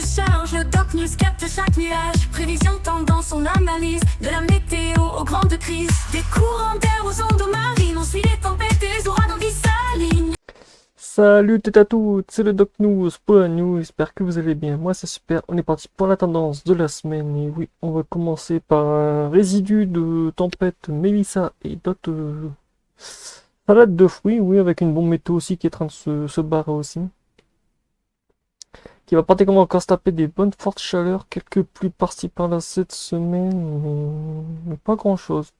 se charge, le Doc News capte chaque nuage. Prévision, tendance, on analyse. De la météo aux grandes crises. Des courants d'air aux ondes marines. On suit les tempêtes et les ouragans qui s'alignent. Salut à toutes, c'est le Doc News pour la news, j'espère que vous allez bien, moi c'est super, on est parti pour la tendance de la semaine, et oui, on va commencer par un résidu de tempête Mélissa et d'autres salades de fruits, oui, avec une bombe météo aussi qui est en train de se barrer aussi, qui va pratiquement encore se taper des bonnes fortes chaleurs, quelques pluies par-ci par-là cette semaine, mais pas grand-chose.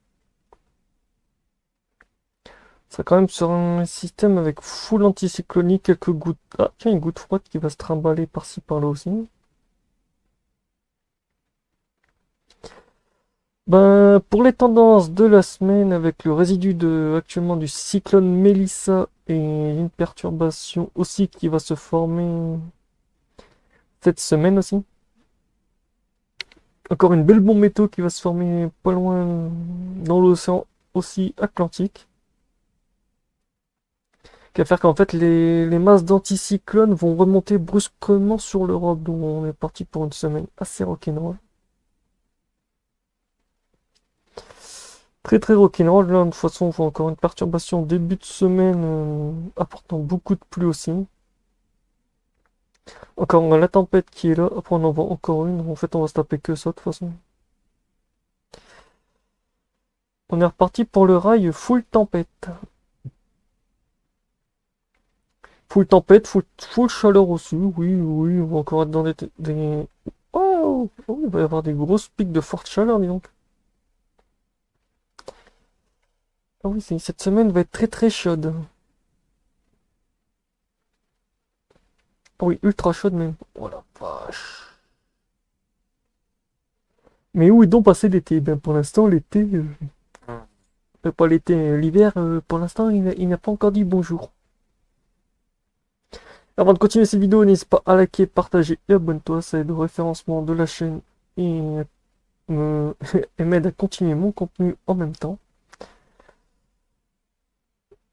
Ça quand même sur un système avec full anticyclonique, quelques gouttes. Ah tiens, une goutte froide qui va se trimballer par-ci par-là aussi. Ben, pour les tendances de la semaine, avec le résidu actuellement du cyclone Mélissa et une perturbation aussi qui va se former cette semaine aussi. Encore une belle bombe météo qui va se former pas loin dans l'océan aussi Atlantique. Qu'à faire qu'en fait les masses d'anticyclones vont remonter brusquement sur l'Europe, donc on est parti pour une semaine assez rock'n'roll. Très très rock'n'roll, là de toute façon on voit encore une perturbation début de semaine apportant beaucoup de pluie aussi. Encore la tempête qui est là, après on en voit encore une, en fait on va se taper que ça de toute façon. On est reparti pour le rail full tempête. Full tempête, full chaleur aussi, oui, oui, on va encore être dans des... Oh, oh, il va y avoir des grosses pics de forte chaleur, dis donc. Ah oui, cette semaine va être très très chaude. Ah oui, ultra chaude même. Oh la vache. Mais où est donc passé l'été? Ben pour l'instant, l'été... pas l'été, l'hiver, pour l'instant, il n'a pas encore dit bonjour. Avant de continuer cette vidéo, n'hésite pas à liker, partager et abonne-toi, ça aide au référencement de la chaîne et et m'aide à continuer mon contenu en même temps.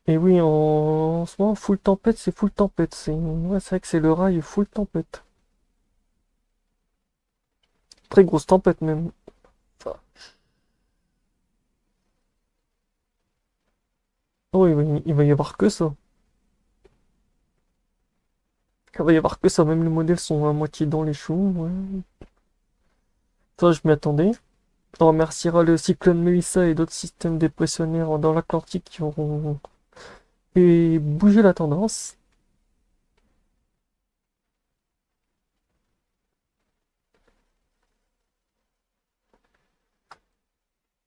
Et oui, en ce moment, full tempête, c'est full tempête. Ouais, c'est vrai que c'est le rail full tempête. Très grosse tempête même. Enfin, oh, il va y avoir que ça. Il va y avoir que ça. Même les modèles sont à moitié dans les choux. Ouais. Ça, je m'y attendais. On remerciera le cyclone Melissa et d'autres systèmes dépressionnaires dans l'Atlantique qui auront fait bouger la tendance.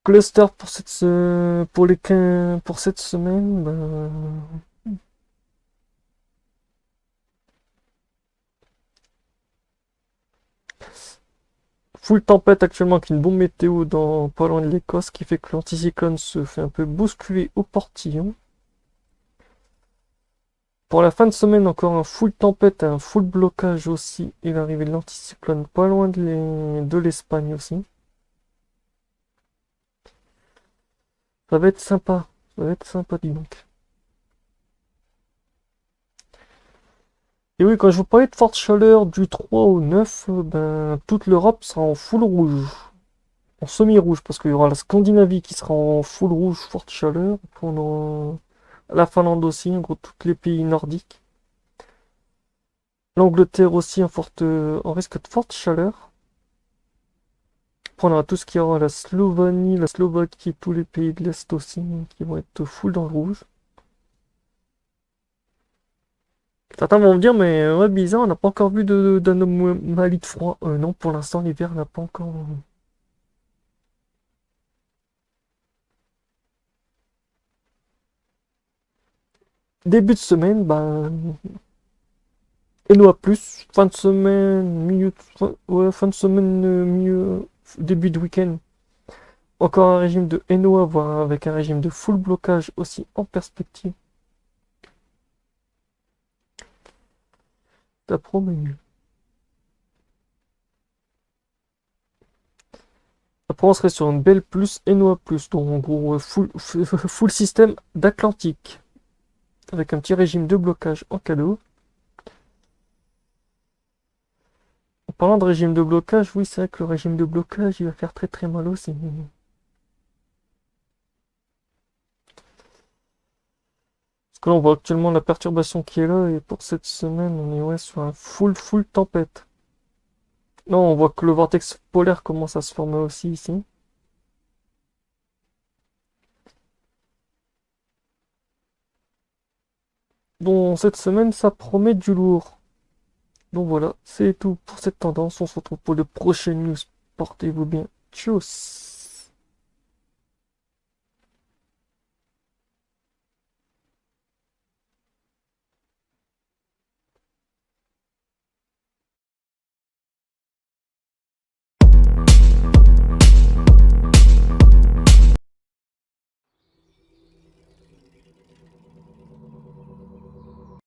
Cluster pour pour cette semaine, ben, full tempête actuellement avec une bombe météo dans pas loin de l'Écosse qui fait que l'anticyclone se fait un peu bousculer au portillon. Pour la fin de semaine, encore un full tempête, un full blocage aussi et l'arrivée de l'anticyclone pas loin de l'Espagne aussi. Ça va être sympa, dis donc. Et oui, quand je vous parlais de forte chaleur du 3 au 9, ben, toute l'Europe sera en full rouge. En semi-rouge, parce qu'il y aura la Scandinavie qui sera en full rouge, forte chaleur. Pendant la Finlande aussi, en gros, tous les pays nordiques. L'Angleterre aussi en risque de forte chaleur. Après, on aura tout ce qui aura la Slovénie, la Slovaquie, tous les pays de l'Est aussi, qui vont être full dans le rouge. Certains vont me dire, mais ouais, bizarre, on n'a pas encore vu d'anomalie de froid. Non, pour l'instant, l'hiver n'a pas encore. Début de semaine, bah. Enoa plus, fin de semaine, fin de semaine, milieu, début de week-end. Encore un régime de Enoa, voire avec un régime de full blocage aussi en perspective. Ça promet. Après, on serait sur une belle plus Enoa plus, donc en gros, full système d'Atlantique. Avec un petit régime de blocage en cadeau. parlant de régime de blocage, oui, c'est vrai que le régime de blocage, il va faire très très mal aussi. Parce que là, on voit actuellement la perturbation qui est là, et pour cette semaine, on est ouais, sur un full tempête. Non, on voit que le vortex polaire commence à se former aussi ici. Donc cette semaine, ça promet du lourd. Donc voilà, c'est tout pour cette tendance. On se retrouve pour de prochaines news. Portez-vous bien. Tchuss!